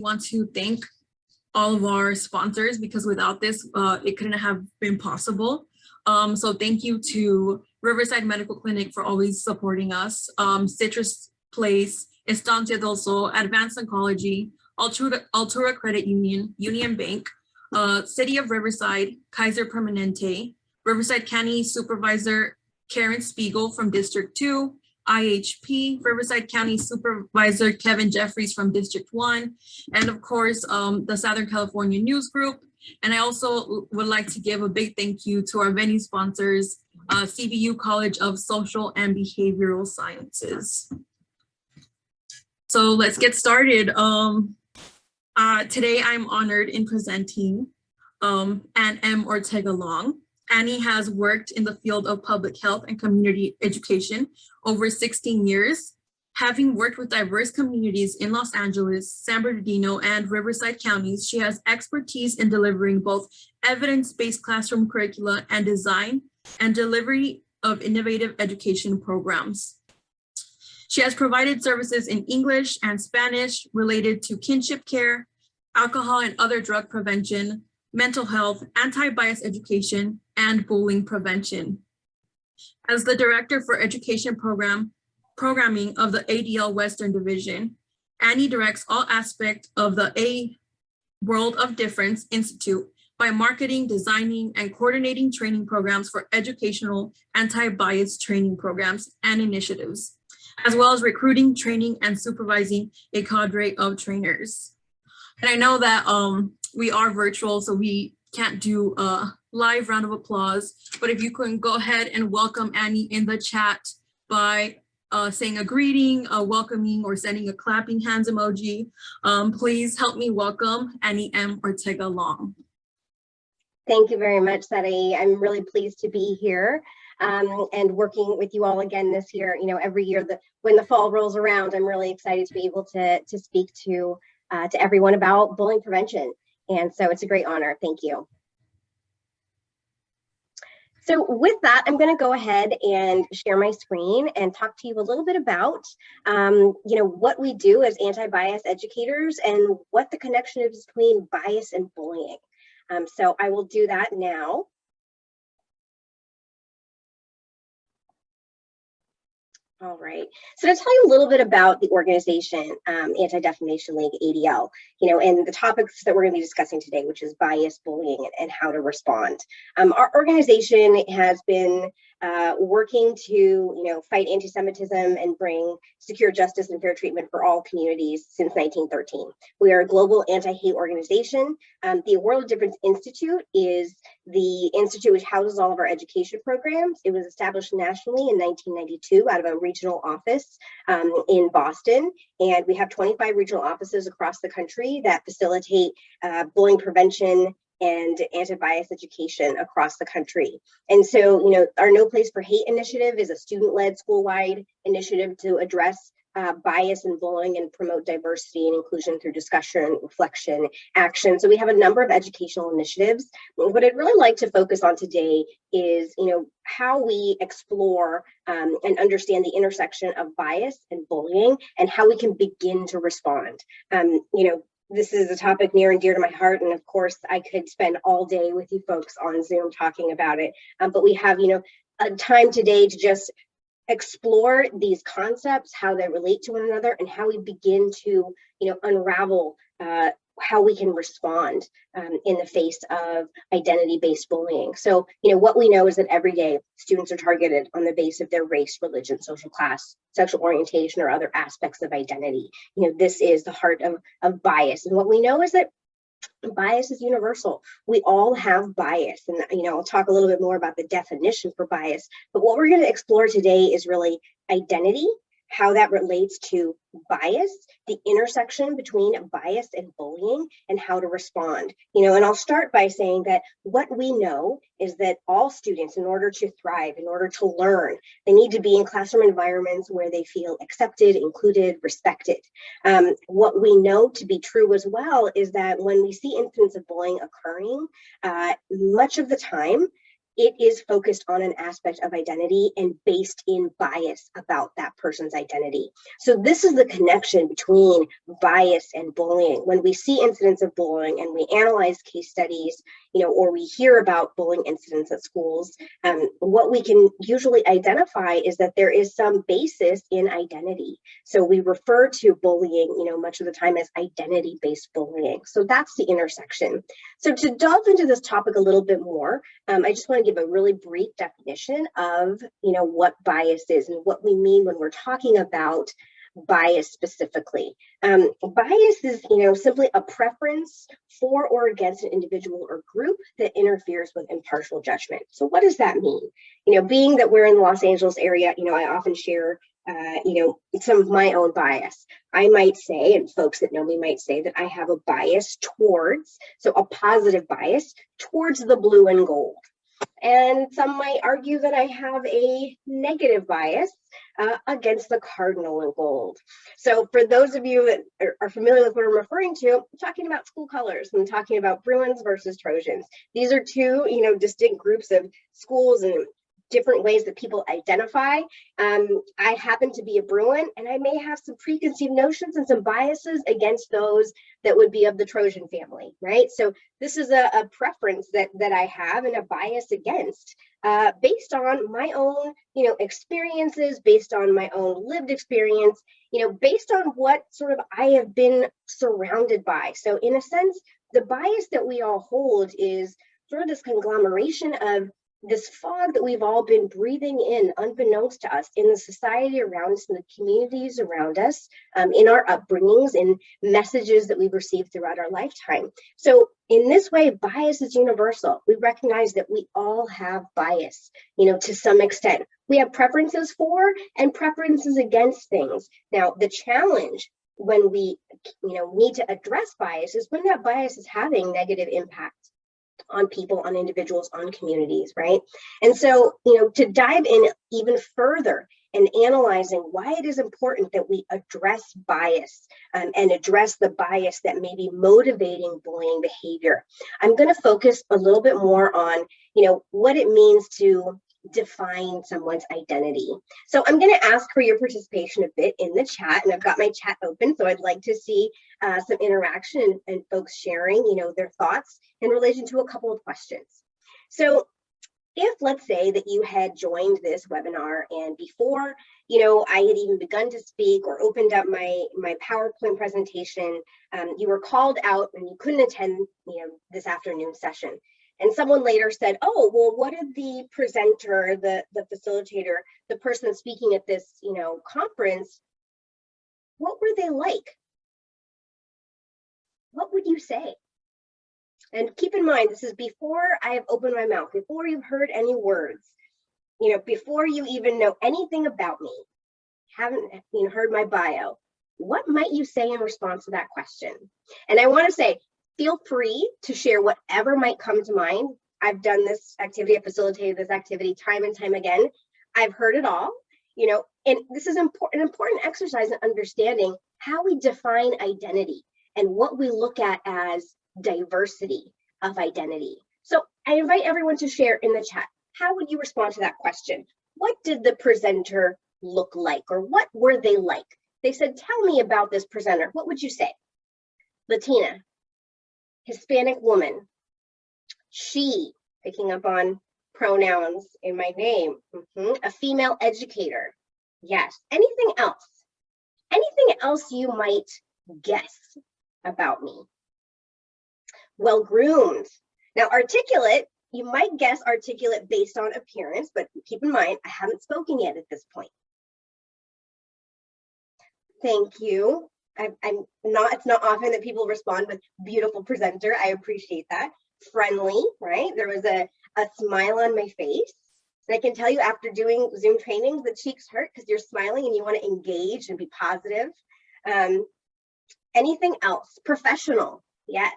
Want to thank all of our sponsors because without this, it couldn't have been possible. So thank you to Riverside Medical Clinic for always supporting us, Citrus Place, Estancia del Sol, Advanced Oncology, Altura Credit Union, Union Bank, City of Riverside, Kaiser Permanente, Riverside County Supervisor Karen Spiegel from District 2, IHP, Riverside County Supervisor Kevin Jeffries from District 1, and of course, the Southern California News Group. And I also would like to give a big thank you to our venue sponsors, CBU College of Social and Behavioral Sciences. So let's get started. Today I'm honored in presenting Ann M. Ortega Long. Annie has worked in the field of public health and community education over 16 years. Having worked with diverse communities in Los Angeles, San Bernardino, and Riverside counties, she has expertise in delivering both evidence-based classroom curricula and design and delivery of innovative education programs. She has provided services in English and Spanish related to kinship care, alcohol and other drug prevention, mental health, anti-bias education, and bullying prevention. As the Director for Education Programming of the ADL Western Division, Annie directs all aspects of the A World of Difference Institute by marketing, designing, and coordinating training programs for educational anti-bias training programs and initiatives, as well as recruiting, training, and supervising a cadre of trainers. And I know that we are virtual, so we can't do a live round of applause, but if you can go ahead and welcome Annie in the chat by saying a greeting, welcoming, or sending a clapping hands emoji, please help me welcome Annie M. Ortega Long. Thank you very much, Seti. I'm really pleased to be here and working with you all again this year. You know, every year when the fall rolls around, I'm really excited to be able to speak to everyone about bullying prevention. And so it's a great honor. Thank you. So with that, I'm going to go ahead and share my screen and talk to you a little bit about, what we do as anti-bias educators and what the connection is between bias and bullying. So I will do that now. All right, so to tell you a little bit about the organization, Anti-Defamation League, ADL, and the topics that we're going to be discussing today, which is bias, bullying, and how to respond. Our organization has been working to, fight anti-Semitism and bring secure justice and fair treatment for all communities since 1913. We are a global anti-hate organization. The World of Difference Institute is the institute which houses all of our education programs. It was established nationally in 1992 out of a regional office in Boston, and we have 25 regional offices across the country that facilitate bullying prevention and anti-bias education across the country. And so, our No Place for Hate initiative is a student-led school-wide initiative to address bias and bullying and promote diversity and inclusion through discussion, reflection, action. So we have a number of educational initiatives. What I'd really like to focus on today is, how we explore and understand the intersection of bias and bullying and how we can begin to respond. This is a topic near and dear to my heart, and of course, I could spend all day with you folks on Zoom talking about it. But we have, a time today to just explore these concepts, how they relate to one another, and how we begin to, unravel how we can respond in the face of identity-based bullying. So, what we know is that every day students are targeted on the basis of their race, religion, social class, sexual orientation, or other aspects of identity. This is the heart of bias. And what we know is that bias is universal. We all have bias, and I'll talk a little bit more about the definition for bias, but what we're going to explore today is really identity, how that relates to bias, the intersection between bias and bullying, and how to respond. And I'll start by saying that what we know is that all students, in order to thrive, in order to learn, they need to be in classroom environments where they feel accepted, included, respected. What we know to be true as well is that when we see incidents of bullying occurring, much of the time, it is focused on an aspect of identity and based in bias about that person's identity. So this is the connection between bias and bullying. When we see incidents of bullying and we analyze case studies, or we hear about bullying incidents at schools, what we can usually identify is that there is some basis in identity. So we refer to bullying, much of the time as identity-based bullying. So that's the intersection. So to delve into this topic a little bit more, I just want to give a really brief definition of, what bias is and what we mean when we're talking about bias specifically. Bias is, simply a preference for or against an individual or group that interferes with impartial judgment. So what does that mean? Being that we're in the Los Angeles area, I often share some of my own bias. I might say, and folks that know me might say, that I have a bias towards, so a positive bias towards the blue and gold. And some might argue that I have a negative bias against the cardinal and gold. So for those of you that are familiar with what I'm referring to, I'm talking about school colors. I'm talking about Bruins versus Trojans. These are two, distinct groups of schools and different ways that people identify. I happen to be a Bruin, and I may have some preconceived notions and some biases against those that would be of the Trojan family, right? So this is a preference that I have and a bias against based on my own, experiences, based on my own lived experience, based on what sort of I have been surrounded by. So in a sense, the bias that we all hold is sort of this conglomeration of this fog that we've all been breathing in unbeknownst to us in the society around us, in the communities around us, in our upbringings, in messages that we've received throughout our lifetime. So in this way, bias is universal. We recognize that we all have bias, to some extent. We have preferences for and preferences against things. Now, the challenge when we, need to address bias is when that bias is having negative impact on people, on individuals, on communities, right? And so, to dive in even further and analyzing why it is important that we address bias and address the bias that may be motivating bullying behavior, I'm going to focus a little bit more on, what it means to define someone's identity. So I'm going to ask for your participation a bit in the chat, and I've got my chat open, so I'd like to see some interaction and folks sharing, their thoughts in relation to a couple of questions. So if, let's say, that you had joined this webinar and before, I had even begun to speak or opened up my PowerPoint presentation, you were called out and you couldn't attend, this afternoon session. And someone later said, oh, well, what did the presenter, the facilitator, the person speaking at this, conference, what were they like? What would you say? And keep in mind, this is before I have opened my mouth, before you've heard any words, before you even know anything about me, haven't heard my bio. What might you say in response to that question? And I want to say, feel free to share whatever might come to mind. I've done this activity, I've facilitated this activity time and time again. I've heard it all, and this is an important exercise in understanding how we define identity and what we look at as diversity of identity. So I invite everyone to share in the chat. How would you respond to that question? What did the presenter look like, or what were they like? They said, tell me about this presenter. What would you say? Latina, Hispanic woman, she, picking up on pronouns in my name, a female educator. Yes. Anything else? Anything else you might guess about me? Well-groomed. Now, articulate, you might guess articulate based on appearance, but keep in mind, I haven't spoken yet at this point. Thank you. It's not often that people respond with beautiful presenter. I appreciate that. Friendly, right? There was a smile on my face. And I can tell you after doing Zoom trainings, the cheeks hurt because you're smiling and you want to engage and be positive. Anything else? Professional, yes.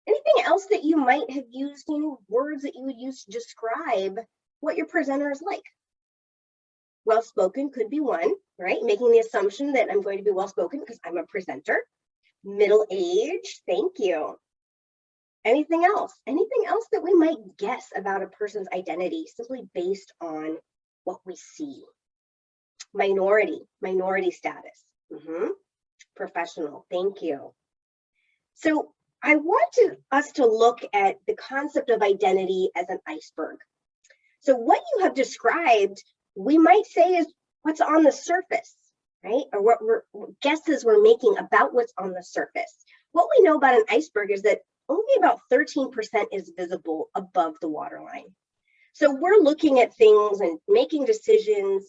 Anything else that you might have used, words that you would use to describe what your presenter is like? Well-spoken could be one, right? Making the assumption that I'm going to be well-spoken because I'm a presenter. Middle-aged, thank you. Anything else? Anything else that we might guess about a person's identity simply based on what we see? Minority status. Professional, thank you. So I want us to look at the concept of identity as an iceberg. So what you have described, we might say is what's on the surface, right? Or what guesses we're making about what's on the surface. What we know about an iceberg is that only about 13% is visible above the waterline. So we're looking at things and making decisions,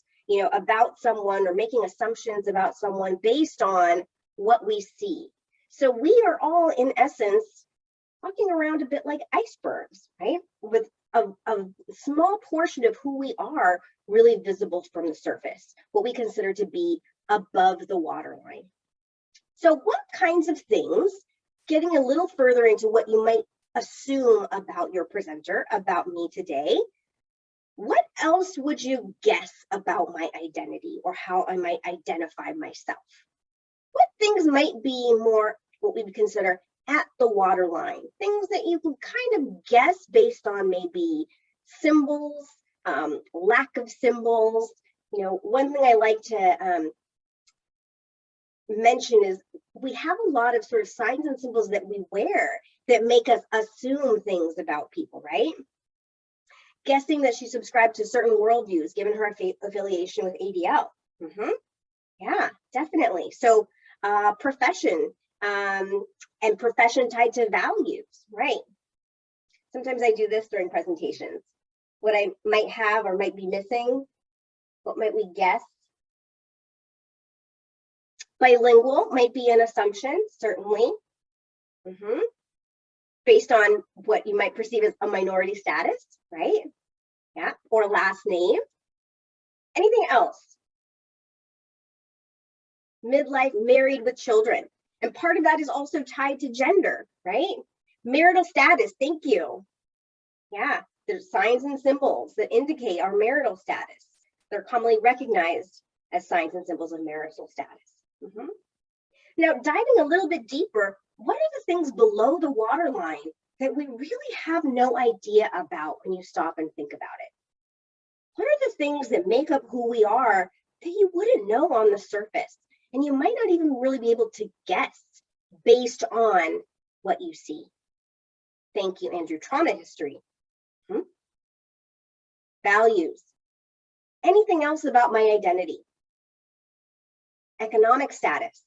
about someone or making assumptions about someone based on what we see. So we are all, in essence, walking around a bit like icebergs, right? With a small portion of who we are really visible from the surface, what we consider to be above the waterline. So what kinds of things, getting a little further into what you might assume about your presenter, about me today, what else would you guess about my identity or how I might identify myself? What things might be more what we would consider at the waterline, things that you can kind of guess based on maybe symbols, lack of symbols. One thing I like to mention is we have a lot of sort of signs and symbols that we wear that make us assume things about people, right? Guessing that she subscribed to certain worldviews, given her affiliation with ADL. Yeah, definitely. So profession, and profession tied to values, right? Sometimes I do this during presentations. What I might have or might be missing, what might we guess? Bilingual might be an assumption, certainly. Based on what you might perceive as a minority status, right? Yeah, or last name. Anything else? Midlife, married with children. And part of that is also tied to gender, right? Marital status, thank you. Yeah, there's signs and symbols that indicate our marital status. They're commonly recognized as signs and symbols of marital status. Now, diving a little bit deeper, what are the things below the waterline that we really have no idea about when you stop and think about it? What are the things that make up who we are that you wouldn't know on the surface? And you might not even really be able to guess based on what you see. Thank you, Andrew. Trauma history. Values. Anything else about my identity? Economic status.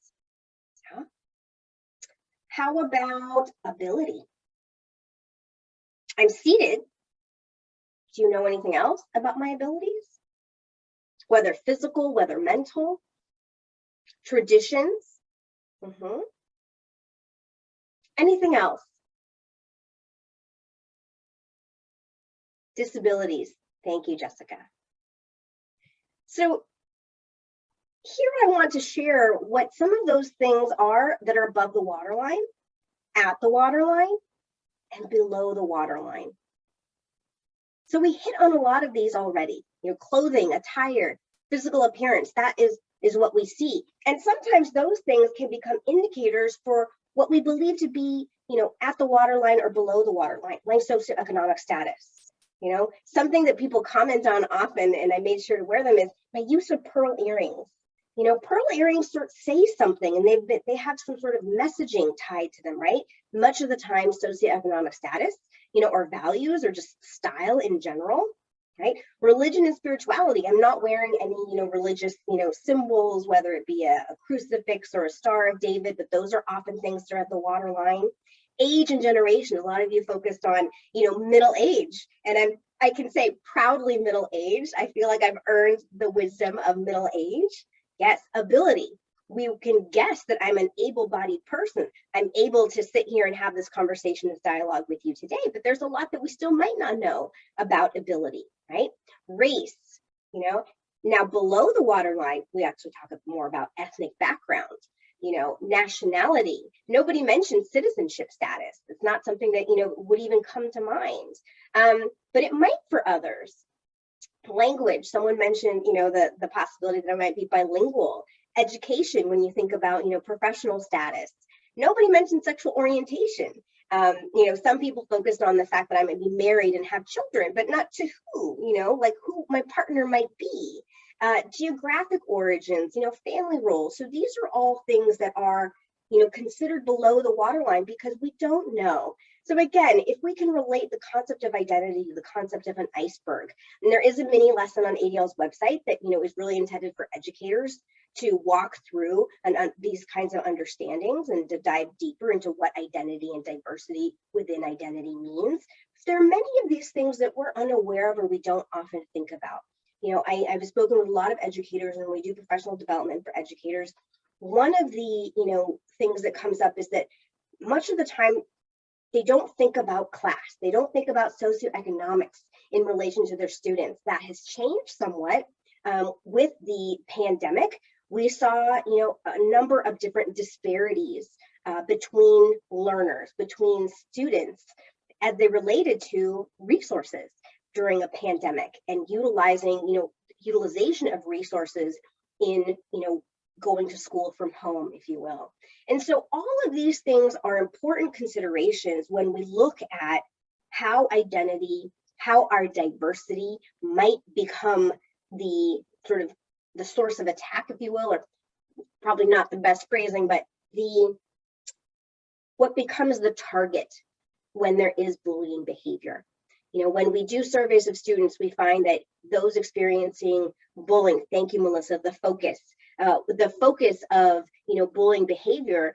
How about ability? I'm seated. Do you know anything else about my abilities? Whether physical, whether mental, traditions. Anything else? Disabilities. Thank you, Jessica. So here I want to share what some of those things are that are above the waterline, at the waterline, and below the waterline. So we hit on a lot of these already. Clothing, attire, physical appearance, that is what we see. And sometimes those things can become indicators for what we believe to be, at the waterline or below the waterline, like socioeconomic status. Something that people comment on often, and I made sure to wear them, is my use of pearl earrings. Pearl earrings sort of say something, and they have some sort of messaging tied to them, right? Much of the time, socioeconomic status, or values, or just style in general, right? Religion and spirituality. I'm not wearing any, religious, symbols, whether it be a crucifix or a Star of David, but those are often things that are at the waterline. Age and generation. A lot of you focused on, middle age, and I can say proudly middle aged. I feel like I've earned the wisdom of middle age. Yes, ability. We can guess that I'm an able-bodied person. I'm able to sit here and have this conversation, this dialogue with you today, but there's a lot that we still might not know about ability, right? Race, Now below the waterline, we actually talk more about ethnic background, nationality. Nobody mentioned citizenship status. It's not something that, would even come to mind, but it might for others. Language, someone mentioned, the possibility that I might be bilingual. Education, when you think about, professional status. Nobody mentioned sexual orientation. Some people focused on the fact that I might be married and have children, but not to who, like who my partner might be, geographic origins, family roles. So these are all things that are, considered below the waterline because we don't know. So again, if we can relate the concept of identity to the concept of an iceberg, and there is a mini lesson on ADL's website that, is really intended for educators to walk through these kinds of understandings and to dive deeper into what identity and diversity within identity means. There are many of these things that we're unaware of or we don't often think about. I've spoken with a lot of educators, and we do professional development for educators. One of the, things that comes up is that much of the time they don't think about class. They don't think about socioeconomics in relation to their students. That has changed somewhat with the pandemic. We saw, a number of different disparities between learners, between students, as they related to resources during a pandemic and utilization of resources in, going to school from home, if you will. And so all of these things are important considerations when we look at how identity, how our diversity might become the sort of the source of attack, if you will, or probably not the best phrasing, but what becomes the target when there is bullying behavior. When we do surveys of students, we find that those experiencing bullying, thank you, Melissa, the focus of, bullying behavior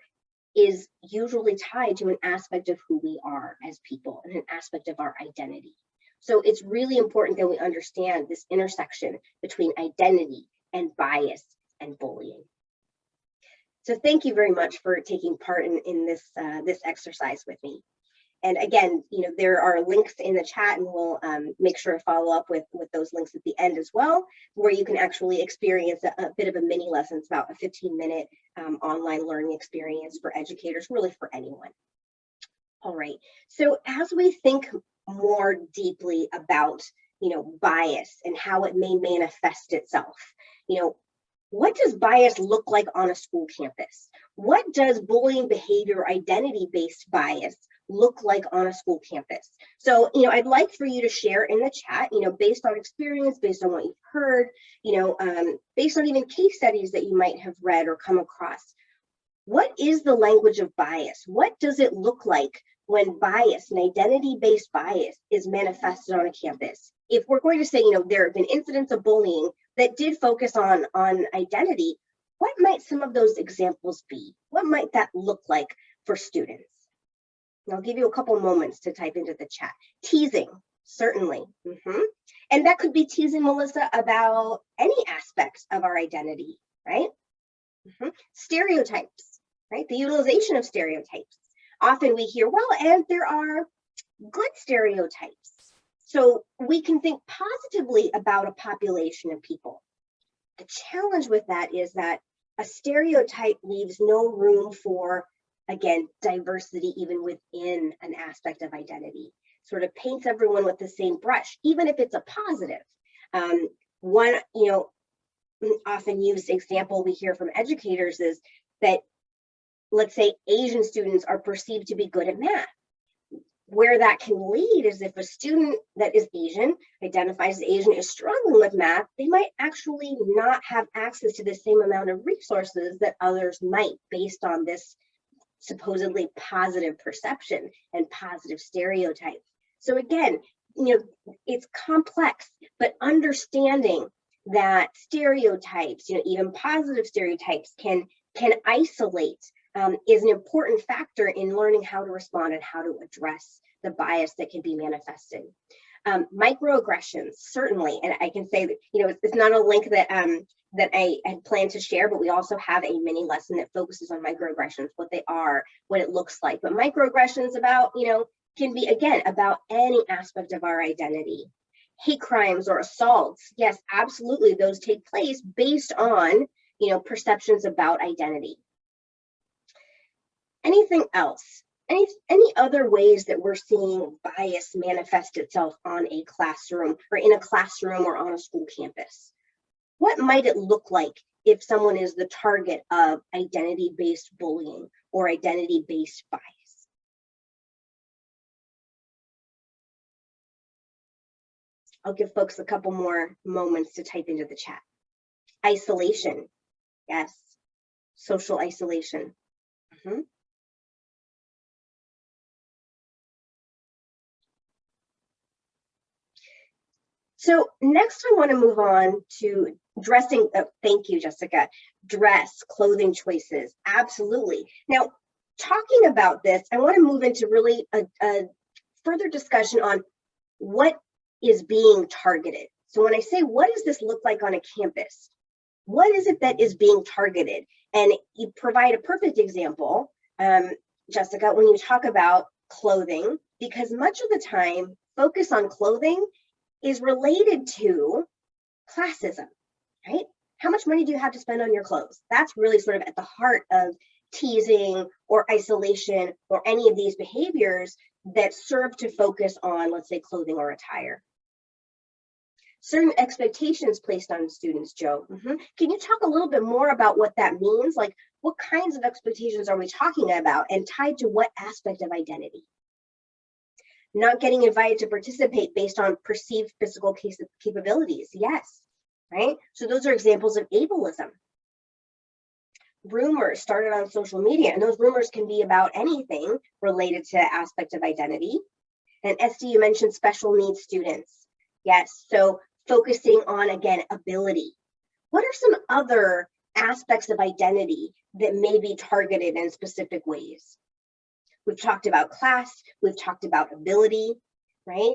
is usually tied to an aspect of who we are as people and an aspect of our identity. So it's really important that we understand this intersection between identity and bias and bullying. So thank you very much for taking part in this exercise with me. And again, there are links in the chat, and we'll make sure to follow up with those links at the end as well, where you can actually experience a bit of a mini lesson. It's about a 15-minute online learning experience for educators, really for anyone. All right, so as we think more deeply about, bias and how it may manifest itself, what does bias look like on a school campus? What does bullying behavior, identity-based bias look like on a school campus? So, I'd like for you to share in the chat, based on experience, based on what you've heard, based on even case studies that you might have read or come across. What is the language of bias? What does it look like when bias and identity-based bias is manifested on a campus? If we're going to say, there have been incidents of bullying that did focus on identity, what might some of those examples be? What might that look like for students? And I'll give you a couple moments to type into the chat. Teasing, certainly. And that could be teasing, Melissa, about any aspects of our identity, right? Stereotypes, right? The utilization of stereotypes. Often we hear, well, and there are good stereotypes. So we can think positively about a population of people. The challenge with that is that a stereotype leaves no room for, again, diversity even within an aspect of identity. Sort of paints everyone with the same brush, even if it's a positive. One, often used example we hear from educators is that, let's say, Asian students are perceived to be good at math. Where that can lead is if a student that is Asian, identifies as Asian, is struggling with math, they might actually not have access to the same amount of resources that others might, based on this supposedly positive perception and positive stereotype. So again, it's complex, but understanding that stereotypes, even positive stereotypes can isolate is an important factor in learning how to respond and how to address the bias that can be manifested. Microaggressions, certainly, and I can say that, it's not a link that that I had planned to share, but we also have a mini lesson that focuses on microaggressions, what they are, what it looks like. But microaggressions can be, again, about any aspect of our identity. Hate crimes or assaults, yes, absolutely, those take place based on, perceptions about identity. Anything else? Any other ways that we're seeing bias manifest itself on a classroom or in a classroom or on a school campus? What might it look like if someone is the target of identity-based bullying or identity-based bias? I'll give folks a couple more moments to type into the chat. Isolation. Yes. Social isolation. Mhm. So next I want to move on to dressing. Oh, thank you, Jessica. Dress, clothing choices. Absolutely. Now, talking about this, I want to move into really a further discussion on what is being targeted. So when I say, what does this look like on a campus? What is it that is being targeted? And you provide a perfect example, Jessica, when you talk about clothing, because much of the time, focus on clothing is related to classism, right? How much money do you have to spend on your clothes? That's really sort of at the heart of teasing or isolation or any of these behaviors that serve to focus on, let's say, clothing or attire. Certain expectations placed on students, Joe. Can you talk a little bit more about what that means? Like, what kinds of expectations are we talking about and tied to what aspect of identity? Not getting invited to participate based on perceived physical capabilities. Yes, right? So those are examples of ableism. Rumors started on social media, and those rumors can be about anything related to aspect of identity. And Esty, you mentioned special needs students. Yes, so focusing on, again, ability. What are some other aspects of identity that may be targeted in specific ways? We've talked about class, we've talked about ability, right?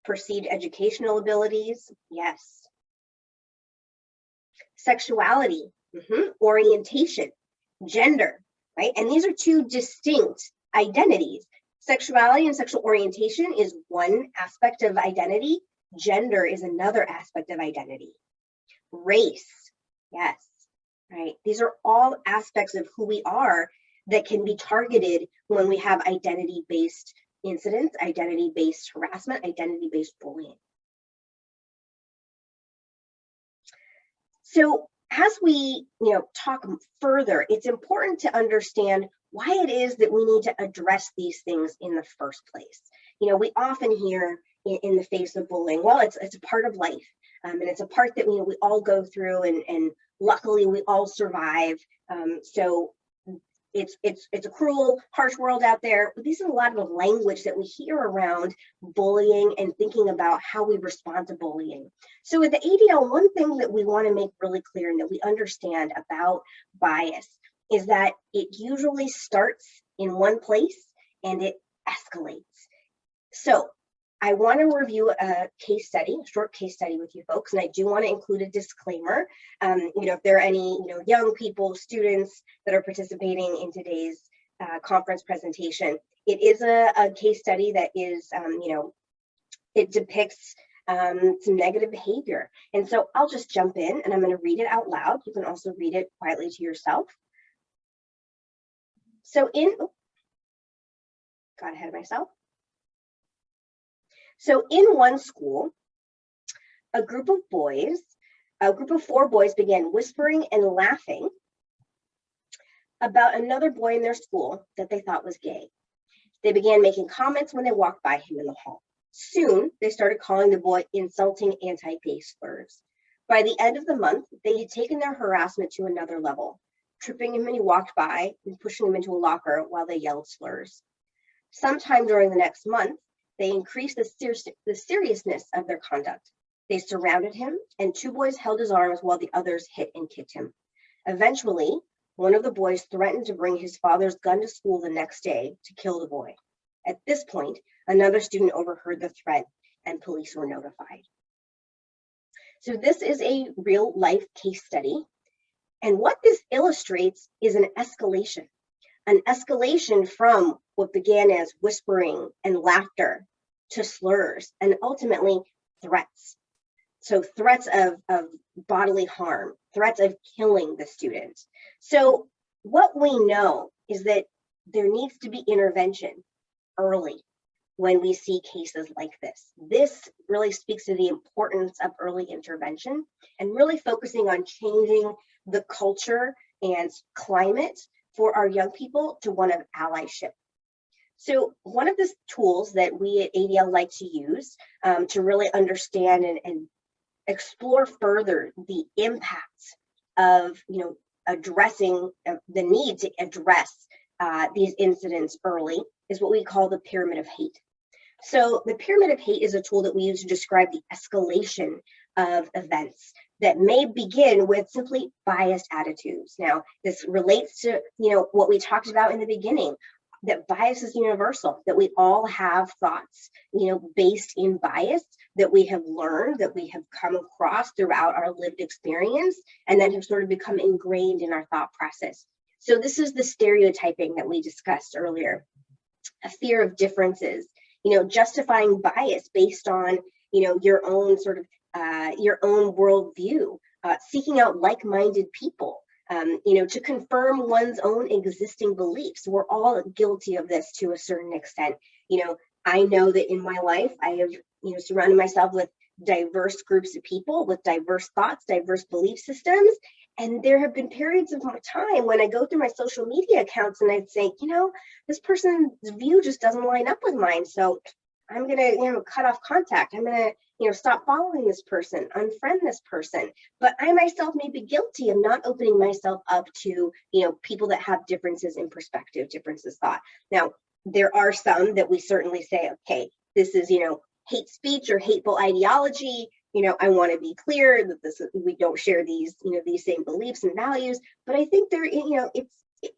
Perceived educational abilities, yes. Sexuality, orientation, gender, right? And these are two distinct identities. Sexuality and sexual orientation is one aspect of identity. Gender is another aspect of identity. Race, yes, right? These are all aspects of who we are that can be targeted when we have identity-based incidents, identity-based harassment, identity-based bullying. So as we talk further, it's important to understand why it is that we need to address these things in the first place. We often hear in the face of bullying, well, it's a part of life, and it's a part that we all go through, and luckily we all survive. So it's a cruel, harsh world out there, but this is a lot of language that we hear around bullying and thinking about how we respond to bullying. So with the ADL, one thing that we want to make really clear and that we understand about bias is that it usually starts in one place and it escalates. So I want to review a case study, a short case study with you folks, and I do want to include a disclaimer. If there are any young people, students that are participating in today's conference presentation, it is a case study that is, it depicts some negative behavior. And so I'll just jump in and I'm going to read it out loud. You can also read it quietly to yourself. So got ahead of myself. So in one school, a group of 4 boys began whispering and laughing about another boy in their school that they thought was gay. They began making comments when they walked by him in the hall. Soon, they started calling the boy insulting anti-gay slurs. By the end of the month, they had taken their harassment to another level, tripping him when he walked by and pushing him into a locker while they yelled slurs. Sometime during the next month, they increased the seriousness of their conduct. They surrounded him, and 2 boys held his arms while the others hit and kicked him. Eventually, one of the boys threatened to bring his father's gun to school the next day to kill the boy. At this point, another student overheard the threat, and police were notified. So this is a real-life case study, and what this illustrates is an escalation from what began as whispering and laughter to slurs and ultimately threats. So threats of bodily harm, threats of killing the student. So what we know is that there needs to be intervention early when we see cases like this. This really speaks to the importance of early intervention and really focusing on changing the culture and climate for our young people to one of allyship. So one of the tools that we at ADL like to use to really understand and explore further the impacts of, addressing the need to address these incidents early is what we call the pyramid of hate. So the pyramid of hate is a tool that we use to describe the escalation of events that may begin with simply biased attitudes. Now, this relates to, what we talked about in the beginning, that bias is universal, that we all have thoughts, based in bias that we have learned, that we have come across throughout our lived experience, and then have sort of become ingrained in our thought process. So this is the stereotyping that we discussed earlier, a fear of differences, justifying bias based on, your own sort of, your own worldview, seeking out like-minded people, to confirm one's own existing beliefs. We're all guilty of this to a certain extent. I know that in my life, I have, surrounded myself with diverse groups of people with diverse thoughts, diverse belief systems. And there have been periods of my time when I go through my social media accounts and I'd say, this person's view just doesn't line up with mine. So I'm going to, cut off contact. I'm going to, stop following this person, unfriend this person. But I myself may be guilty of not opening myself up to, people that have differences in perspective, differences thought. Now, there are some that we certainly say, okay, this is, hate speech or hateful ideology. I want to be clear that we don't share these, these same beliefs and values. But I think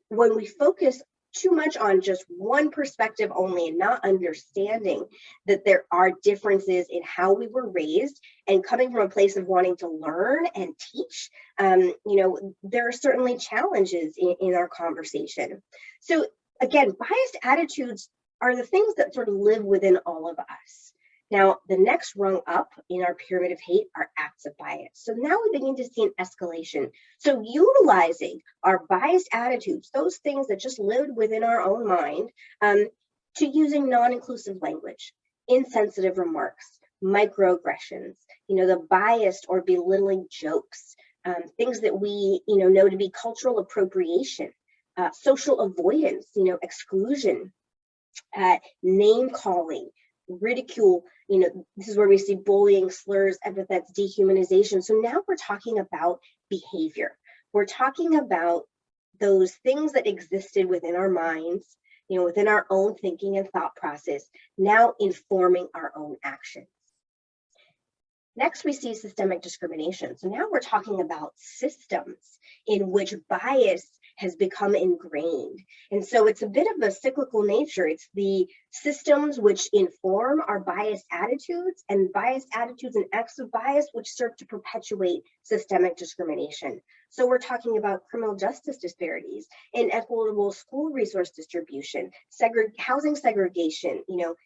when we focus too much on just one perspective only and not understanding that there are differences in how we were raised and coming from a place of wanting to learn and teach, there are certainly challenges in our conversation. So again, biased attitudes are the things that sort of live within all of us. Now, the next rung up in our pyramid of hate are acts of bias. So now we begin to see an escalation. So utilizing our biased attitudes, those things that just lived within our own mind, to using non-inclusive language, insensitive remarks, microaggressions, the biased or belittling jokes, things that we know to be cultural appropriation, social avoidance, exclusion, name calling, ridicule, this is where we see bullying, slurs, epithets, dehumanization. So now we're talking about behavior. We're talking about those things that existed within our minds, within our own thinking and thought process, now informing our own actions. Next, we see systemic discrimination. So now we're talking about systems in which bias has become ingrained. And so it's a bit of a cyclical nature. It's the systems which inform our biased attitudes and acts of bias which serve to perpetuate systemic discrimination. So we're talking about criminal justice disparities, inequitable school resource distribution, housing segregation,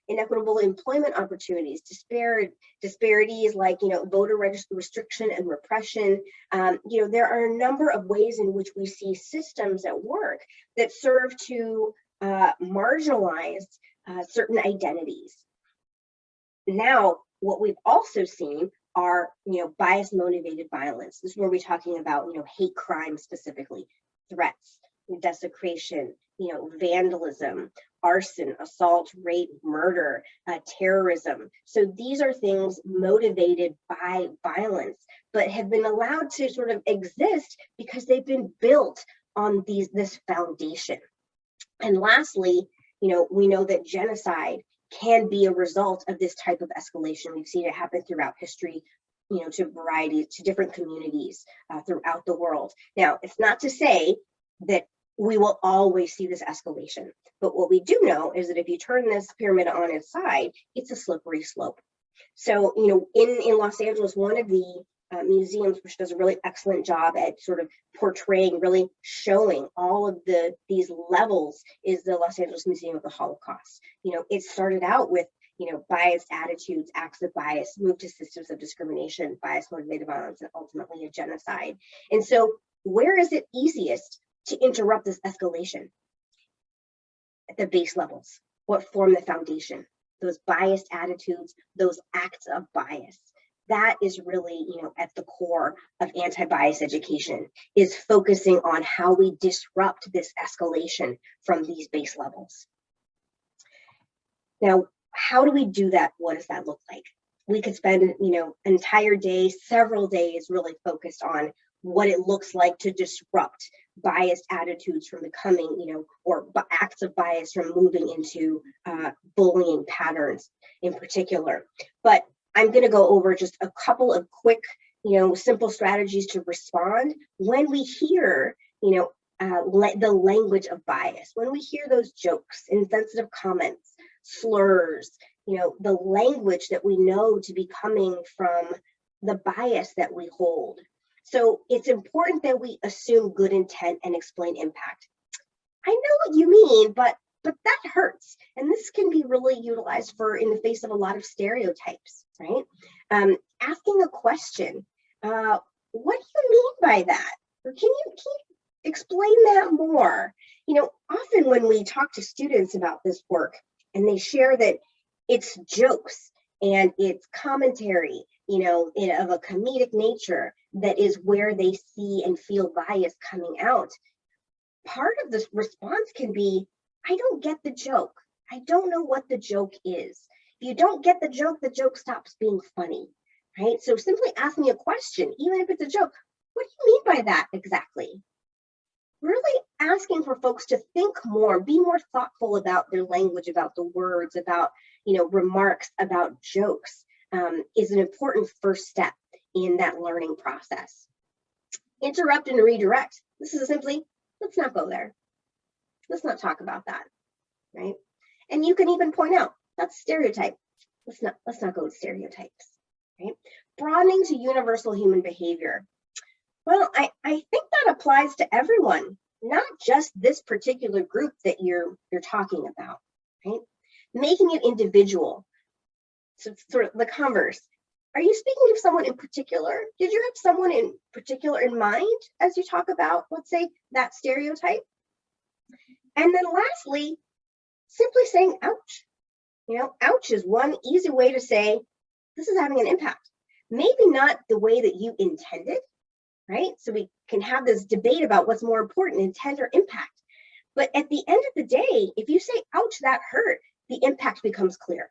inequitable employment opportunities, disparities like, voter restriction and repression. There are a number of ways in which we see systems at work that serve to marginalize certain identities. Now, what we've also seen are, bias motivated violence. This is where we're talking about, hate crime specifically, threats, desecration, vandalism, arson, assault, rape, murder, terrorism. So these are things motivated by violence, but have been allowed to sort of exist because they've been built on this foundation. And lastly, we know that genocide can be a result of this type of escalation. We've seen it happen throughout history, to different communities throughout the world. Now, it's not to say that we will always see this escalation, but what we do know is that if you turn this pyramid on its side, it's a slippery slope. So, in Los Angeles, one of the museums which does a really excellent job at sort of portraying, really showing all of these levels is the Los Angeles Museum of the Holocaust. It started out with biased attitudes, acts of bias, moved to systems of discrimination, bias motivated violence, and ultimately a genocide. And so where is it easiest to interrupt this escalation? At the base levels. What form the foundation? Those biased attitudes, those acts of bias. That is really, at the core of anti-bias education, is focusing on how we disrupt this escalation from these base levels. Now, how do we do that? What does that look like? We could spend, an entire day, several days really focused on what it looks like to disrupt biased attitudes from becoming, or acts of bias from moving into bullying patterns in particular. But I'm going to go over just a couple of quick, simple strategies to respond when we hear, the language of bias, when we hear those jokes, insensitive comments, slurs, the language that we know to be coming from the bias that we hold. So it's important that we assume good intent and explain impact. I know what you mean, but that hurts. And this can be really utilized in the face of a lot of stereotypes, right? Asking a question, what do you mean by that? Or can you explain that more? Often when we talk to students about this work and they share that it's jokes and it's commentary, of a comedic nature that is where they see and feel bias coming out, part of this response can be, I don't get the joke. I don't know what the joke is. If you don't get the joke stops being funny, right? So simply asking a question, even if it's a joke, what do you mean by that exactly? Really asking for folks to think more, be more thoughtful about their language, about the words, about, remarks, about jokes, is an important first step in that learning process. Interrupt and redirect. This is simply, let's not go there. Let's not talk about that, right? And you can even point out, that's stereotype. Let's not go with stereotypes, right? Broadening to universal human behavior. Well, I think that applies to everyone, not just this particular group that you're talking about, right? Making it individual. So sort of the converse. Are you speaking of someone in particular? Did you have someone in particular in mind as you talk about, let's say, that stereotype? And then lastly, simply saying ouch. Ouch is one easy way to say this is having an impact. Maybe not the way that you intended, right? So we can have this debate about what's more important, intent or impact. But at the end of the day, if you say, ouch, that hurt, the impact becomes clear.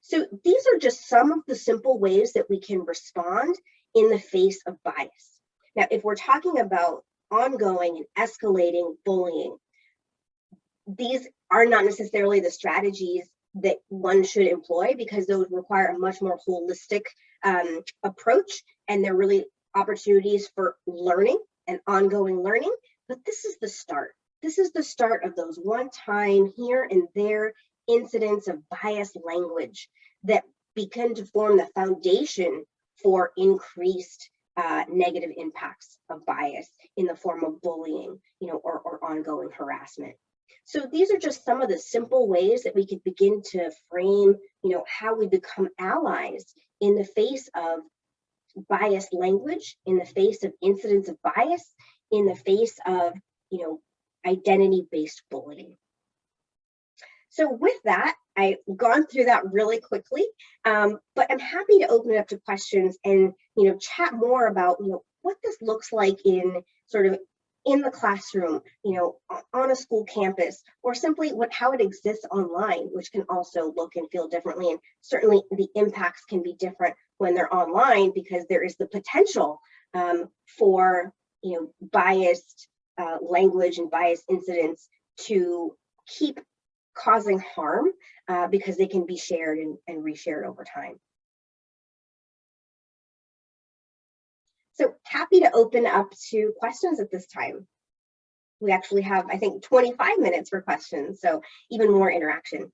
So these are just some of the simple ways that we can respond in the face of bias. Now, if we're talking about ongoing and escalating bullying, these are not necessarily the strategies that one should employ because those require a much more holistic approach, and they're really opportunities for learning and ongoing learning. But this is the start. This is the start of those one-time here and there incidents of biased language that begin to form the foundation for increased negative impacts of bias in the form of bullying, or ongoing harassment. So these are just some of the simple ways that we could begin to frame, how we become allies in the face of biased language, in the face of incidents of bias, in the face of, identity-based bullying. So with that, I've gone through that really quickly, but I'm happy to open it up to questions and, chat more about, what this looks like in sort of in the classroom, on a school campus, or simply how it exists online, which can also look and feel differently. And certainly the impacts can be different when they're online because there is the potential for, biased language and biased incidents to keep causing harm because they can be shared and reshared over time. So happy to open up to questions at this time. We actually have, I think, 25 minutes for questions, so even more interaction.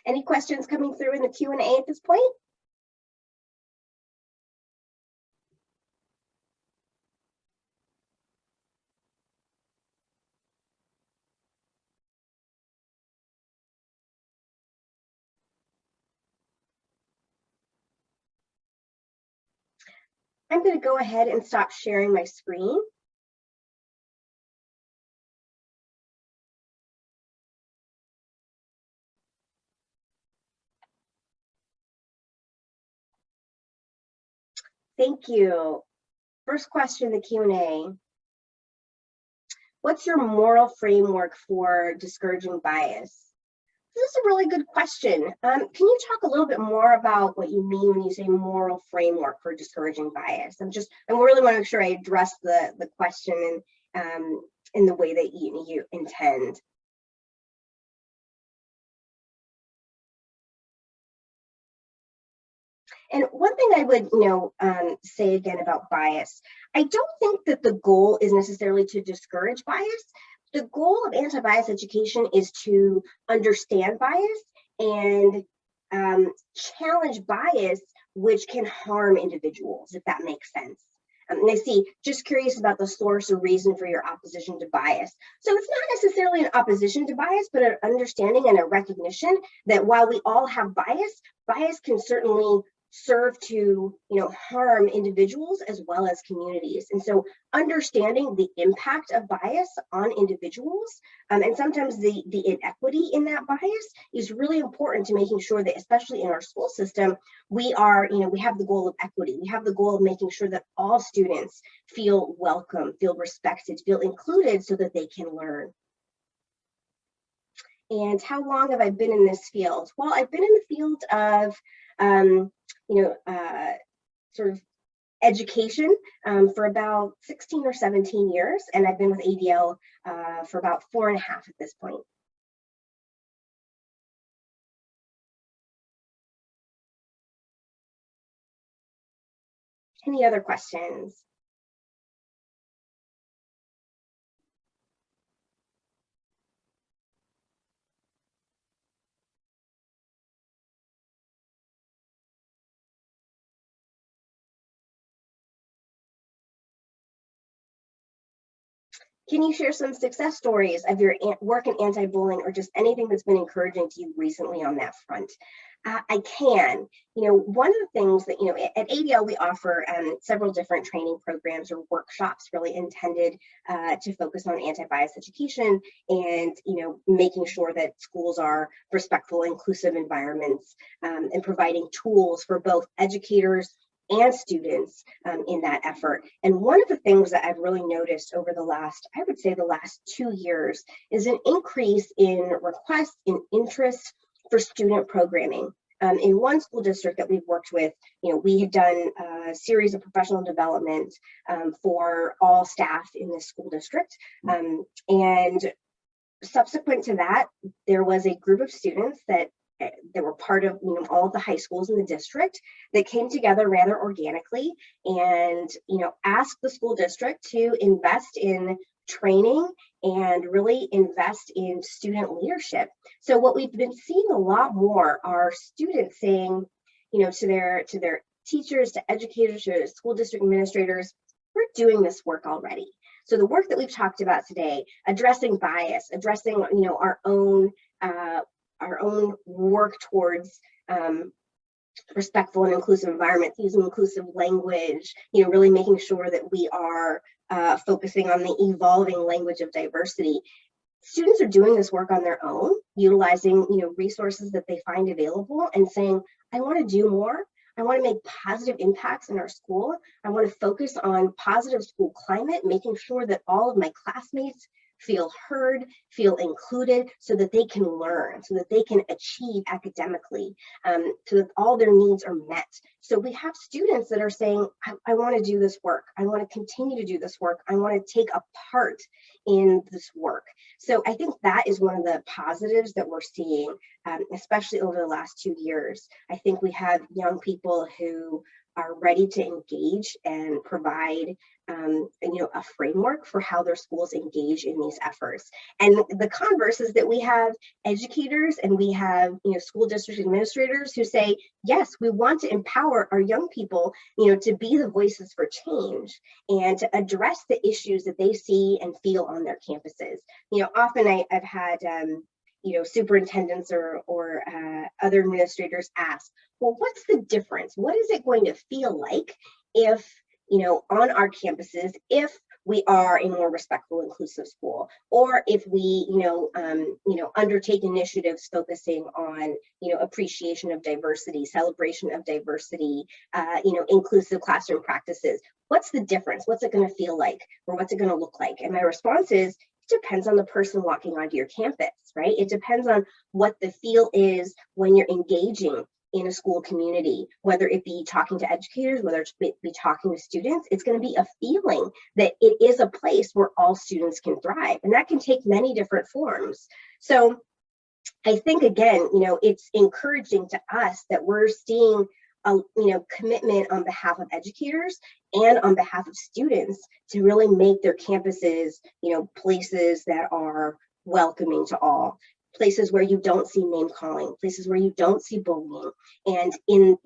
Any questions coming through in the Q&A at this point? I'm going to go ahead and stop sharing my screen. Thank you. First question, the Q&A. What's your moral framework for discouraging bias? This is a really good question. Can you talk a little bit more about what you mean when you say moral framework for discouraging bias? I really want to make sure I address the question in the way that you intend. And one thing I would, say again about bias, I don't think that the goal is necessarily to discourage bias. The goal of anti-bias education is to understand bias and challenge bias, which can harm individuals, if that makes sense. And I see, just curious about the source or reason for your opposition to bias. So it's not necessarily an opposition to bias, but an understanding and a recognition that while we all have bias, bias can certainly serve to harm individuals as well as communities. And so understanding the impact of bias on individuals and sometimes the inequity in that bias is really important to making sure that, especially in our school system, we are, we have the goal of equity. We have the goal of making sure that all students feel welcome, feel respected, feel included so that they can learn. And how long have I been in this field? Well, I've been in the field of sort of education for about 16 or 17 years, and I've been with ADL for about 4.5 at this point. Any other questions? Can you share some success stories of your work in anti-bullying or just anything that's been encouraging to you recently on that front? I can. One of the things that, at ADL, we offer several different training programs or workshops really intended to focus on anti-bias education and, making sure that schools are respectful, inclusive environments and providing tools for both educators and students in that effort. And one of the things that I've really noticed over the last 2 years is an increase in requests, in interest for student programming. In one school district that we've worked with, we had done a series of professional development for all staff in this school district. And subsequent to that, there was a group of students that were part of all of the high schools in the district that came together rather organically and asked the school district to invest in training and really invest in student leadership. So what we've been seeing a lot more are students saying, to their teachers, to educators, to school district administrators, we're doing this work already. So the work that we've talked about today, addressing bias, addressing our own work towards respectful and inclusive environments, using inclusive language, really making sure that we are focusing on the evolving language of diversity. Students are doing this work on their own, utilizing resources that they find available and saying, I want to do more. I want to make positive impacts in our school. I want to focus on positive school climate, making sure that all of my classmates feel heard, feel included, so that they can learn, so that they can achieve academically, so that all their needs are met. So we have students that are saying, I want to do this work. I want to continue to do this work. I want to take a part in this work. So I think that is one of the positives that we're seeing, especially over the last 2 years. I think we have young people who are ready to engage and provide a framework for how their schools engage in these efforts. And the converse is that we have educators and we have school district administrators who say, yes, we want to empower our young people to be the voices for change and to address the issues that they see and feel on their campuses. Often I've had superintendents or other administrators ask, well, what's the difference? What is it going to feel like if on our campuses, if we are a more respectful, inclusive school, or if we, undertake initiatives focusing on, appreciation of diversity, celebration of diversity, inclusive classroom practices. What's the difference? What's it going to feel like, or what's it going to look like? And my response is, it depends on the person walking onto your campus, right? It depends on what the feel is when you're engaging in a school community, whether it be talking to educators, whether it be talking to students. It's going to be a feeling that it is a place where all students can thrive, and that can take many different forms. So I think, again, it's encouraging to us that we're seeing a commitment on behalf of educators and on behalf of students to really make their campuses, places that are welcoming to all, places where you don't see name calling, places where you don't see bullying, and in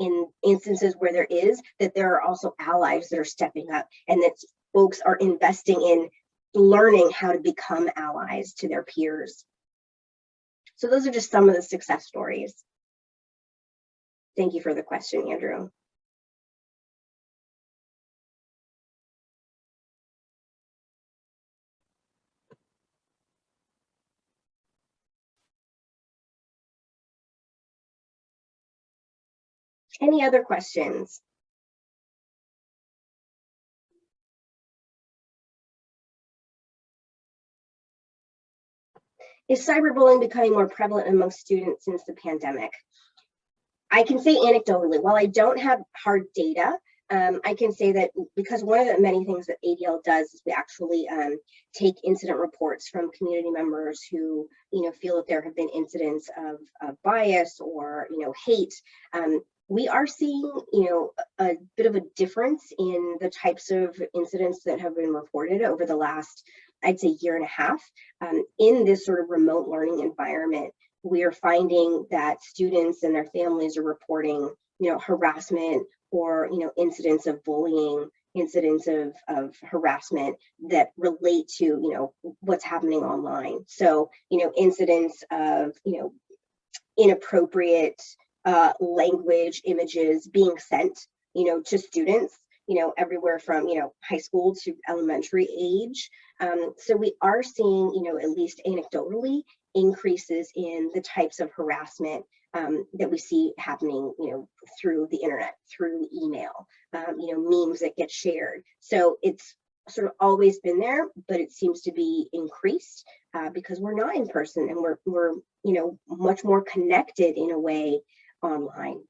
instances where there is, that there are also allies that are stepping up, and that folks are investing in learning how to become allies to their peers. So those are just some of the success stories. Thank you for the question, Andrew. Any other questions? Is cyberbullying becoming more prevalent among students since the pandemic? I can say anecdotally, while I don't have hard data, I can say that because one of the many things that ADL does is we actually take incident reports from community members who, feel that there have been incidents of bias or, hate. We are seeing, a bit of a difference in the types of incidents that have been reported over the last, I'd say, year and a half. In this sort of remote learning environment, we are finding that students and their families are reporting, harassment or, incidents of bullying, incidents of harassment that relate to, what's happening online. So, incidents of, inappropriate language, images being sent, to students, everywhere from, high school to elementary age. So we are seeing, at least anecdotally, increases in the types of harassment that we see happening, through the internet, through email, memes that get shared. So it's sort of always been there, but it seems to be increased because we're not in person, and we're much more connected in a way online.